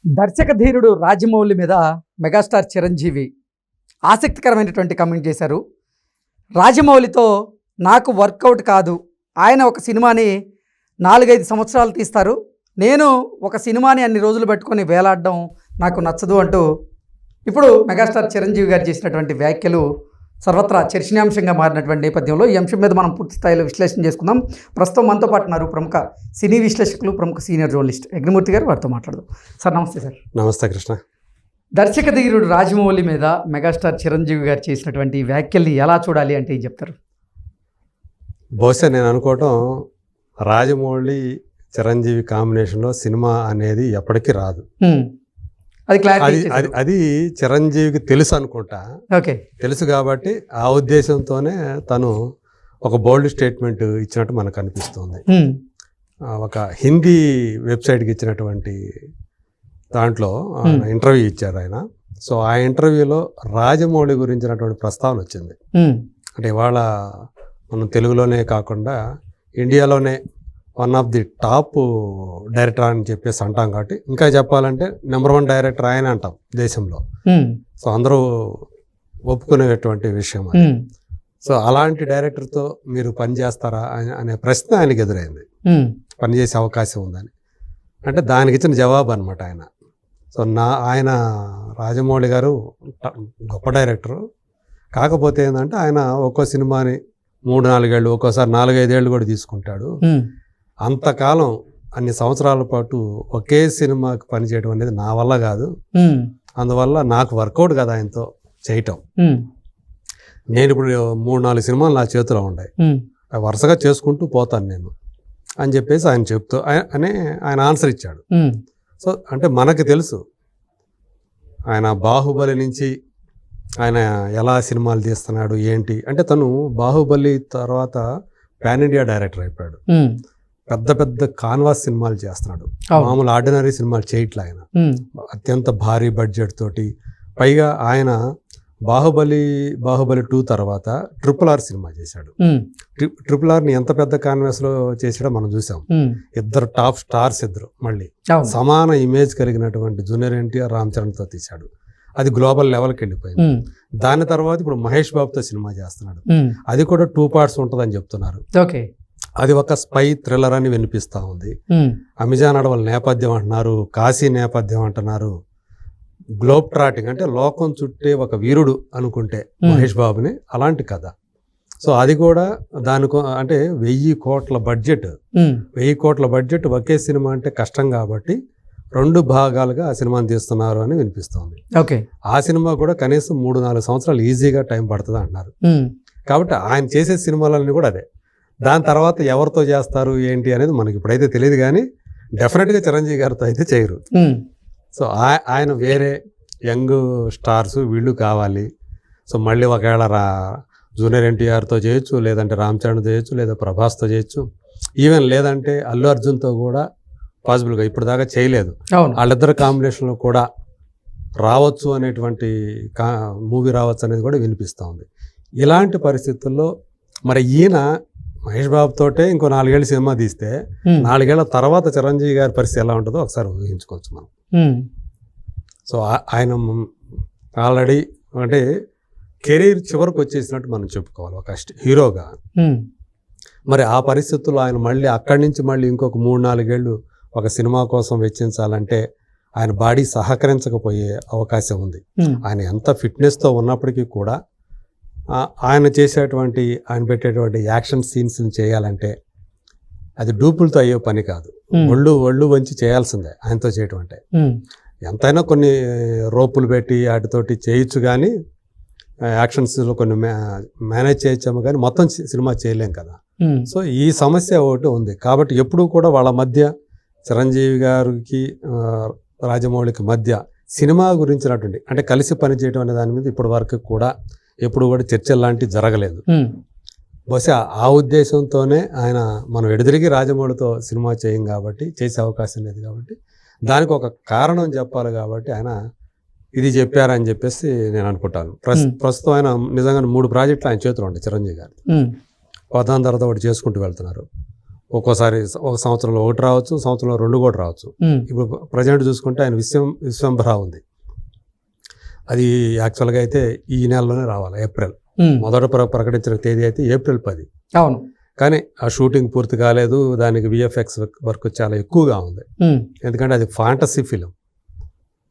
దర్శక ధీరుడు రాజమౌళి మీద మెగాస్టార్ చిరంజీవి ఆసక్తికరమైనటువంటి కామెంట్ చేశారు. రాజమౌళితో నాకు వర్కౌట్ కాదు, ఆయన ఒక సినిమాని 4-5 సంవత్సరాలు తీస్తారు, నేను ఒక సినిమాని అన్ని రోజులు పెట్టుకొని వేలాడడం నాకు నచ్చదు అంటూ ఇప్పుడు మెగాస్టార్ చిరంజీవి గారు చేసినటువంటి వ్యాఖ్యలు సర్వత్రా చర్చనీయాంశంగా మారినటువంటి నేపథ్యంలో ఈ అంశం మీద మనం పూర్తి స్థాయిలో విశ్లేషణ చేసుకుందాం. ప్రస్తుతం మనతో పాటు ఉన్నారు ప్రముఖ సినీ విశ్లేషకులు, ప్రముఖ సీనియర్ జర్నలిస్ట్ యజ్ఞమూర్తి గారు. వారితో మాట్లాడదాం. సార్ నమస్తే. సార్ నమస్తే కృష్ణ. దర్శక ధీరుడు రాజమౌళి మీద మెగాస్టార్ చిరంజీవి గారు చేసినటువంటి వ్యాఖ్యల్ని ఎలా చూడాలి అంటే ఏం చెప్తారు? బహుశా నేను అనుకోవటం రాజమౌళి చిరంజీవి కాంబినేషన్లో సినిమా అనేది ఎప్పటికీ రాదు. అది చిరంజీవికి తెలుసు అనుకుంటా. ఓకే, తెలుసు కాబట్టి ఆ ఉద్దేశంతోనే తను ఒక బోల్డ్ స్టేట్మెంట్ ఇచ్చినట్టు మనకు అనిపిస్తుంది. ఒక హిందీ వెబ్సైట్కి ఇచ్చినటువంటి దాంట్లో ఇంటర్వ్యూ ఇచ్చారు ఆయన. సో ఆ ఇంటర్వ్యూలో రాజమౌళి గురించినటువంటి ప్రస్తావన వచ్చింది. అంటే ఇవాళ మనం తెలుగులోనే కాకుండా ఇండియాలోనే one of the top director అని చెప్పేసి అంటాం కాబట్టి, ఇంకా చెప్పాలంటే నెంబర్ 1 డైరెక్టర్ ఆయన అంటాం దేశంలో. సో అందరూ ఒప్పుకునేటువంటి విషయం అది. సో అలాంటి డైరెక్టర్తో మీరు పని చేస్తారా అనే ప్రశ్న ఆయనకి ఎదురైంది. పనిచేసే అవకాశం ఉందని అంటే దానికి ఇచ్చిన జవాబు అనమాట ఆయన. సో ఆయన రాజమౌళి గారు గొప్ప డైరెక్టరు. కాకపోతే ఏంటంటే ఆయన ఒక్కో సినిమాని 3-4 ఏళ్ళు, ఒక్కోసారి 4-5 ఏళ్ళు కూడా తీసుకుంటాడు. అంతకాలం అన్ని సంవత్సరాల పాటు ఒకే సినిమాకి పనిచేయడం అనేది నా వల్ల కాదు, అందువల్ల నాకు వర్కౌట్ కదా ఆయనతో చేయటం. నేను ఇప్పుడు 3-4 సినిమాలు నా చేతిలో ఉన్నాయి, వరుసగా చేసుకుంటూ పోతాను నేను అని చెప్పేసి ఆయన చెప్తూ ఆయన ఆన్సర్ ఇచ్చాడు. సో అంటే మనకు తెలుసు ఆయన బాహుబలి నుంచి ఆయన ఎలా సినిమాలు తీస్తున్నాడు ఏంటి అంటే. తను బాహుబలి తర్వాత పాన్ ఇండియా డైరెక్టర్ అయిపోయాడు. పెద్ద పెద్ద కాన్వాస్ సినిమాలు చేస్తున్నాడు, మామూలు ఆర్డినరీ సినిమాలు చేయట్లే ఆయన. అత్యంత భారీ బడ్జెట్ తోటి, పైగా ఆయన బాహుబలి 2 తర్వాత RRR సినిమా చేశాడు. RRRని ఎంత పెద్ద కాన్వాస్లో చేసాడో మనం చూసాం. ఇద్దరు టాప్ స్టార్స్, ఇద్దరు మళ్ళీ సమాన ఇమేజ్ కలిగినటువంటి జూనియర్ ఎన్టీఆర్, రామ్ చరణ్తో తీశాడు. అది గ్లోబల్ లెవెల్కి వెళ్ళిపోయింది. దాని తర్వాత ఇప్పుడు మహేష్ బాబుతో సినిమా చేస్తున్నాడు. అది కూడా 2 పార్ట్స్ ఉంటుందని చెప్తున్నారు. ఓకే, అది ఒక స్పై థ్రిల్లర్ అని వినిపిస్తూ ఉంది. అమెజాన్ అడవుల నేపథ్యం అంటున్నారు, కాశీ నేపథ్యం అంటున్నారు. గ్లోబ్ ట్రాటింగ్ అంటే లోకం చుట్టే ఒక వీరుడు అనుకుంటే మహేష్ బాబుని, అలాంటి కథ. సో అది కూడా దానికి అంటే 1000 కోట్ల బడ్జెట్, 1000 కోట్ల బడ్జెట్ ఒకే సినిమా అంటే కష్టం కాబట్టి 2 భాగాలుగా ఆ సినిమాని తీస్తున్నారు అని వినిపిస్తోంది. ఓకే, ఆ సినిమా కూడా కనీసం 3-4 సంవత్సరాలు ఈజీగా టైం పడుతుంది అంటున్నారు. కాబట్టి ఆయన చేసే సినిమాలన్నీ కూడా అదే. దాని తర్వాత ఎవరితో చేస్తారు ఏంటి అనేది మనకి ఇప్పుడైతే తెలియదు, కానీ డెఫినెట్గా చిరంజీవి గారితో అయితే చేయరు. సో ఆయన వేరే యంగ్ స్టార్స్ వీళ్ళు కావాలి. సో మళ్ళీ ఒకవేళ జూనియర్ ఎన్టీఆర్తో చేయొచ్చు, లేదంటే రామ్ చరణ్తో చేయొచ్చు, లేదా ప్రభాస్తో చేయొచ్చు, ఈవెన్ లేదంటే అల్లు అర్జున్తో కూడా పాసిబుల్గా ఇప్పుడు దాకా చేయలేదు. వాళ్ళిద్దరు కాంబినేషన్లో కూడా రావచ్చు అనేటువంటి మూవీ రావచ్చు అనేది కూడా వినిపిస్తూ ఉంది. ఇలాంటి పరిస్థితుల్లో మరి ఈయన మహేష్ బాబు తోటే ఇంకో 4 ఏళ్ళు సినిమా తీస్తే 4 ఏళ్ల తర్వాత చిరంజీవి గారి పరిస్థితి ఎలా ఉంటుందో ఒకసారి ఊహించుకోవచ్చు మనం. సో ఆయన ఆల్రెడీ అంటే కెరీర్ చివరికి వచ్చేసినట్టు మనం చెప్పుకోవాలి ఒక హీరోగా. మరి ఆ పరిస్థితుల్లో ఆయన మళ్ళీ అక్కడి నుంచి మళ్ళీ ఇంకొక 3-4 ఏళ్ళు ఒక సినిమా కోసం వెచ్చించాలంటే ఆయన బాడీ సహకరించకపోయే అవకాశం ఉంది. ఆయన ఎంత ఫిట్నెస్తో ఉన్నప్పటికీ కూడా ఆయన చేసేటువంటి, ఆయన పెట్టేటువంటి యాక్షన్ సీన్స్ని చేయాలంటే అది డూపులతో అయ్యే పని కాదు. ఒళ్ళు వంచి చేయాల్సిందే ఆయనతో చేయటం అంటే. ఎంతైనా కొన్ని రోపులు పెట్టి వాటితోటి చేయొచ్చు, కానీ యాక్షన్స్లో కొన్ని మేనేజ్ చేయొచ్చాము, కానీ మొత్తం సినిమా చేయలేం కదా. సో ఈ సమస్య ఒకటి ఉంది. కాబట్టి ఎప్పుడూ కూడా వాళ్ళ మధ్య, చిరంజీవి గారికి రాజమౌళికి మధ్య సినిమా గురించినటువంటి అంటే కలిసి పని చేయడం అనే దాని మీద ఇప్పటి వరకు కూడా ఎప్పుడు కూడా చర్చలు లాంటివి జరగలేదు. బహుశా ఆ ఉద్దేశంతోనే ఆయన మనం ఎడుదిరిగి రాజమౌళితో సినిమా చేయం కాబట్టి, చేసే అవకాశం లేదు కాబట్టి, దానికి ఒక కారణం చెప్పాలి కాబట్టి ఆయన ఇది చెప్పారని చెప్పేసి నేను అనుకుంటాను. ప్రస్తుతం ఆయన నిజంగా 3 ప్రాజెక్టులు ఆయన చేతిలో ఉంటాయి చిరంజీవి గారు. దాని తర్వాత ఒకటి చేసుకుంటూ వెళ్తున్నారు. ఒక్కోసారి ఒక సంవత్సరంలో ఒకటి రావచ్చు, సంవత్సరంలో 2 కూడా రావచ్చు. ఇప్పుడు ప్రజెంట్ చూసుకుంటే ఆయన విశ్వంభర ఉంది. అది యాక్చువల్గా అయితే ఈ నెలలోనే రావాలి, ఏప్రిల్. మొదట ప్రకటించిన తేదీ అయితే ఏప్రిల్ 10. అవును. కానీ ఆ షూటింగ్ పూర్తి కాలేదు. దానికి విఎఫ్ఎక్స్ వర్క్ చాలా ఎక్కువగా ఉంది. ఎందుకంటే అది ఫాంటసీ ఫిలిం.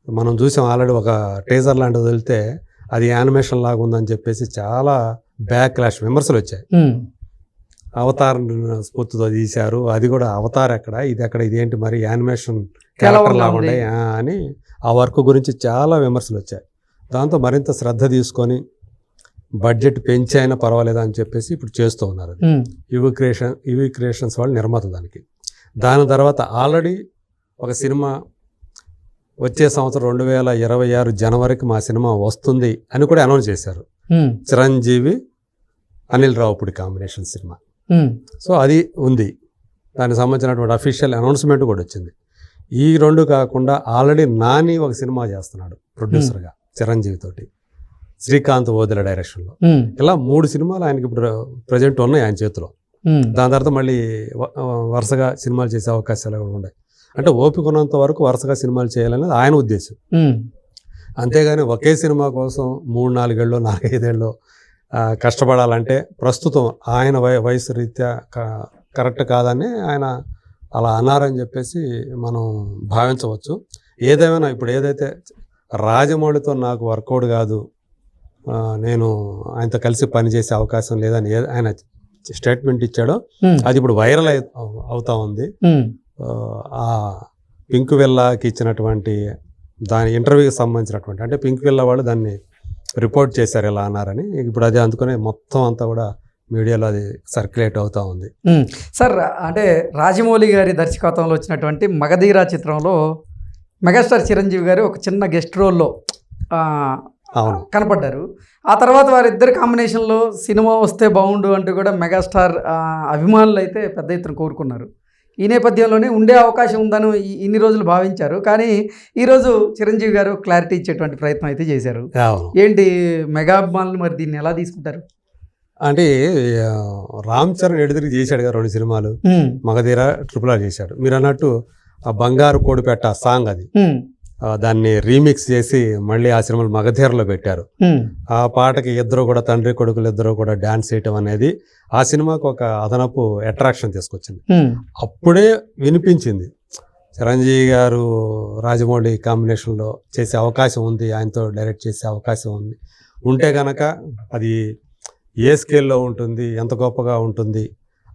మనం చూసాం ఆల్రెడీ ఒక టీజర్ లాంటిది వెళ్తే అది యానిమేషన్ లాగా ఉందని చెప్పేసి చాలా బ్యాక్లాష్ విమర్శలు వచ్చాయి. అవతార్ స్ఫూర్తితో తీశారు, అది కూడా అవతార్ ఎక్కడ, ఇది ఎక్కడ, ఇదేంటి మరి యానిమేషన్ క్యారెక్టర్ లాగా ఉండే అని ఆ వర్క్ గురించి చాలా విమర్శలు వచ్చాయి. దాంతో మరింత శ్రద్ధ తీసుకొని బడ్జెట్ పెంచి అయినా పర్వాలేదా అని చెప్పేసి ఇప్పుడు చేస్తూ ఉన్నారు. యువి క్రియేషన్స్ వాళ్ళు నిర్మాత దానికి. దాని తర్వాత ఆల్రెడీ ఒక సినిమా వచ్చే సంవత్సరం 2026 జనవరికి మా సినిమా వస్తుంది అని కూడా అనౌన్స్ చేశారు. Chiranjeevi Anil Ravipudi combination cinema. So అది ఉంది. దానికి సంబంధించినటువంటి అఫీషియల్ అనౌన్స్మెంట్ కూడా వచ్చింది. ఈ 2 కాకుండా ఆల్రెడీ నాని ఒక సినిమా చేస్తున్నాడు ప్రొడ్యూసర్గా చిరంజీవి తోటి, శ్రీకాంత్ ఓదెల డైరెక్షన్లో. ఇలా 3 సినిమాలు ఆయనకి ఇప్పుడు ప్రజెంట్ ఉన్నాయి ఆయన చేతిలో. దాని తర్వాత మళ్ళీ వరుసగా సినిమాలు చేసే అవకాశాలు కూడా ఉన్నాయి. అంటే ఓపిక ఉన్నంత వరకు వరుసగా సినిమాలు చేయాలనేది ఆయన ఉద్దేశం. అంతేగాని ఒకే సినిమా కోసం 3-4 ఏళ్ళు 4-5 ఏళ్ళు కష్టపడాలంటే ప్రస్తుతం ఆయన వయసు రీత్యా కరెక్ట్ కాదని ఆయన అలా అన్నారని చెప్పేసి మనం భావించవచ్చు. ఏదేమైనా ఇప్పుడు ఏదైతే రాజమౌళితో నాకు వర్కౌట్ కాదు, నేను ఆయనతో కలిసి పనిచేసే అవకాశం లేదని ఆయన స్టేట్మెంట్ ఇచ్చాడో అది ఇప్పుడు వైరల్ అవుతా ఉంది. ఆ పింక్ విల్లాకి ఇచ్చినటువంటి దాని ఇంటర్వ్యూకి సంబంధించినటువంటి, అంటే పింక్ విల్లా వాళ్ళు దాన్ని రిపోర్ట్ చేశారు ఇలా అన్నారని. ఇప్పుడు అది అందుకనే మొత్తం అంతా కూడా మీడియాలో అది సర్క్యులేట్ అవుతూ ఉంది. సార్, అంటే రాజమౌళి గారి దర్శకత్వంలో వచ్చినటువంటి మగధీరా చిత్రంలో మెగాస్టార్ చిరంజీవి గారు ఒక చిన్న గెస్ట్ రోల్లో కనపడ్డారు. ఆ తర్వాత వారిద్దరి కాంబినేషన్లో సినిమా వస్తే బాగుండు అంటూ కూడా మెగాస్టార్ అభిమానులు అయితే పెద్ద ఎత్తున కోరుకున్నారు. ఈ నేపథ్యంలోనే ఉండే అవకాశం ఉందని ఇన్ని రోజులు భావించారు. కానీ ఈరోజు చిరంజీవి గారు క్లారిటీ ఇచ్చేటువంటి ప్రయత్నం అయితే చేశారు. ఏంటి మెగా అభిమానులు మరి దీన్ని ఎలా తీసుకుంటారు? అంటే రామ్ చరణ్ ఎడుదిరిగి చేశాడు కదా 2 సినిమాలు, మగధీర, RRR చేశాడు. మీరు అన్నట్టు ఆ బంగారు కోడిపెట్ట సాంగ్ అది, దాన్ని రీమిక్స్ చేసి మళ్ళీ ఆ సినిమాలు మగధీరలో పెట్టారు. ఆ పాటకి ఇద్దరు కూడా తండ్రి కొడుకులు ఇద్దరు కూడా డాన్స్ చేయటం అనేది ఆ సినిమాకు ఒక అదనపు అట్రాక్షన్ తీసుకొచ్చింది. అప్పుడే వినిపించింది చిరంజీవి గారు రాజమౌళి కాంబినేషన్లో చేసే అవకాశం ఉంది, ఆయనతో డైరెక్ట్ చేసే అవకాశం ఉంది. ఉంటే కనుక అది ఏ స్కేల్లో ఉంటుంది, ఎంత గొప్పగా ఉంటుంది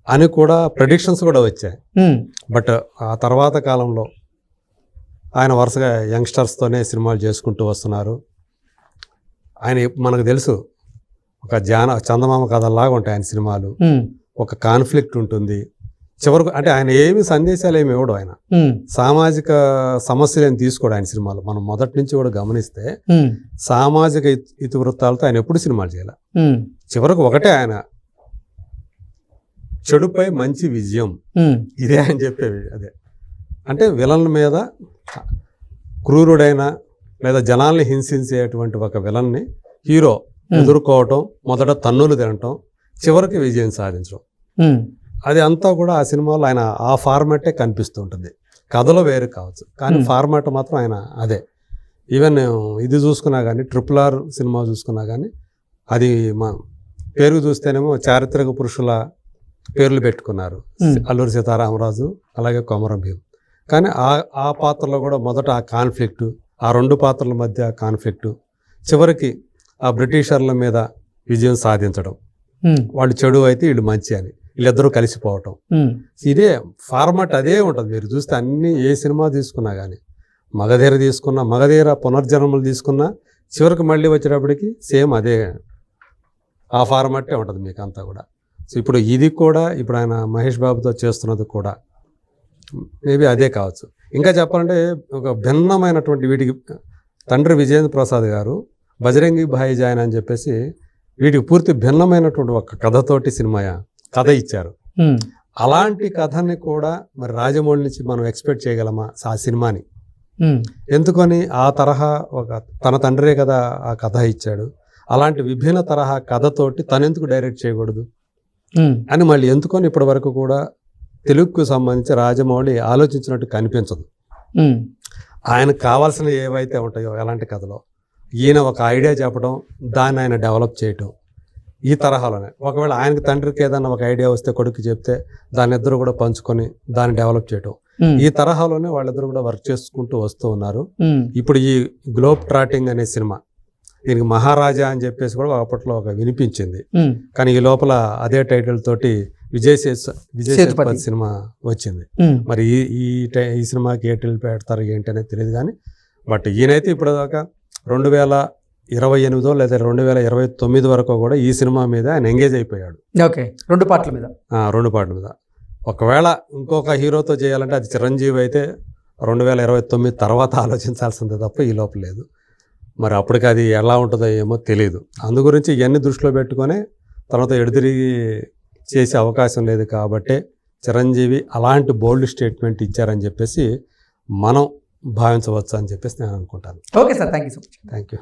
అని కూడా ప్రెడిక్షన్స్ కూడా వచ్చాయి. బట్ ఆ తర్వాత కాలంలో ఆయన వరుసగా యంగ్స్టర్స్తోనే సినిమాలు చేసుకుంటూ వస్తున్నారు. ఆయన మనకు తెలుసు ఒక చందమామ కథల్లాగా ఉంటాయి ఆయన సినిమాలు. ఒక కాన్ఫ్లిక్ట్ ఉంటుంది చివరకు. అంటే ఆయన ఏమి సందేశాలు ఏమి ఇవ్వడు, ఆయన సామాజిక సమస్యలు ఏమి తీసుకోడు ఆయన సినిమాలు. మనం మొదటి నుంచి కూడా గమనిస్తే సామాజిక ఇతివృత్తాలతో ఆయన ఎప్పుడు సినిమాలు చేయాలి. చివరకు ఒకటే ఆయన చెడుపై మంచి విజయం, ఇదే ఆయన చెప్పేవి. అదే అంటే విలన్ మీద క్రూరుడైన లేదా జనాల్ని హింసించేటువంటి ఒక విలన్ని హీరో ఎదుర్కోవటం, మొదట తన్నులు తినటం, చివరికి విజయం సాధించడం, అది అంతా కూడా ఆ సినిమాలో ఆయన ఆ ఫార్మాటే కనిపిస్తూ ఉంటుంది. కథలో వేరు కావచ్చు కానీ ఫార్మాట్ మాత్రం ఆయన అదే. ఈవెన్ ఇది చూసుకున్నా కానీ RRR సినిమా చూసుకున్నా కానీ అది మా పేరు చూస్తేనేమో చారిత్రక పురుషుల పేర్లు పెట్టుకున్నారు, అల్లూరి సీతారామరాజు అలాగే కొమరం భీమ్. కానీ ఆ పాత్రలో కూడా మొదట ఆ కాన్ఫ్లిక్టు, ఆ 2 పాత్రల మధ్య కాన్ఫ్లిక్టు, చివరికి ఆ బ్రిటిషర్ల మీద విజయం సాధించడం, వాళ్ళు చెడు అయితే వీళ్ళు మంచి అని వీళ్ళిద్దరూ కలిసిపోవటం. ఇదే ఫార్మాట్ అదే ఉంటుంది. మీరు చూస్తే అన్ని ఏ సినిమా తీసుకున్నా కానీ, మగధీర తీసుకున్నా, మగధీర పునర్జన్మలు తీసుకున్నా, చివరికి మళ్ళీ వచ్చేటప్పటికి సేమ్ అదే ఆ ఫార్మాటే ఉంటుంది మీకు అంతా కూడా. సో ఇప్పుడు ఇది కూడా ఇప్పుడు ఆయన మహేష్ బాబుతో చేస్తున్నది కూడా మేబీ అదే కావచ్చు. ఇంకా చెప్పాలంటే ఒక భిన్నమైనటువంటి వీటికి తండ్రి విజయేంద్ర ప్రసాద్ గారు బజరంగి భాయిజాన్ అని చెప్పేసి వీటికి పూర్తి భిన్నమైనటువంటి ఒక కథతోటి కథ ఇచ్చారు. అలాంటి కథని కూడా మరి రాజమౌళి నుంచి మనం ఎక్స్పెక్ట్ చేయగలమా ఆ సినిమాని? ఎందుకని ఆ తరహా ఒక తన తండ్రే కదా ఆ కథ ఇచ్చాడు, అలాంటి విభిన్న తరహా కథతోటి తనెందుకు డైరెక్ట్ చేయకూడదు అని మళ్ళీ ఎందుకని ఇప్పటి వరకు కూడా తెలుగుకు సంబంధించి రాజమౌళి ఆలోచించినట్టు కనిపించదు. ఆయనకు కావాల్సినవి ఏవైతే ఉంటాయో ఎలాంటి కథలో ఈయన ఒక ఐడియా చెప్పడం, దాన్ని ఆయన డెవలప్ చేయటం, ఈ తరహాలోనే. ఒకవేళ ఆయనకి తండ్రికి ఏదన్నా ఒక ఐడియా వస్తే కొడుకు చెప్తే దాని ఇద్దరు కూడా పంచుకొని దాన్ని డెవలప్ చేయటం, ఈ తరహాలోనే వాళ్ళిద్దరు కూడా వర్క్ చేసుకుంటూ వస్తూ ఉన్నారు. ఇప్పుడు ఈ గ్లోబ్ ట్రాటింగ్ అనే సినిమా, దీనికి మహారాజా అని చెప్పేసి కూడా అప్పట్లో ఒక వినిపించింది. కానీ ఈ లోపల అదే టైటిల్ తోటి విజయ్ సేతుపతి సినిమా వచ్చింది. మరి ఈ సినిమాకి ఏ టైటిల్ పెడతారు ఏంటి అనేది తెలియదు. కానీ బట్ ఈయనైతే ఇప్పుడు దాకా 2028 లేదా 2029 వరకు కూడా ఈ సినిమా మీద ఆయన ఎంగేజ్ అయిపోయాడు. ఓకే, 2 పార్ట్ల మీద. ఒకవేళ ఇంకొక హీరోతో చేయాలంటే అది చిరంజీవి అయితే 2029 తర్వాత ఆలోచించాల్సిందే తప్ప ఈ లోపల లేదు. మరి అప్పటికి అది ఎలా ఉంటుందో ఏమో తెలియదు. అందు గురించి ఇవన్నీ దృష్టిలో పెట్టుకొని తర్వాత ఎడుతిరిగి చేసే అవకాశం లేదు కాబట్టి చిరంజీవి అలాంటి బోల్డ్ స్టేట్మెంట్ ఇచ్చారని చెప్పేసి మనం భావించవచ్చు అని చెప్పేసి నేను అనుకుంటాను. Okay sir, thank you so much. Thank you.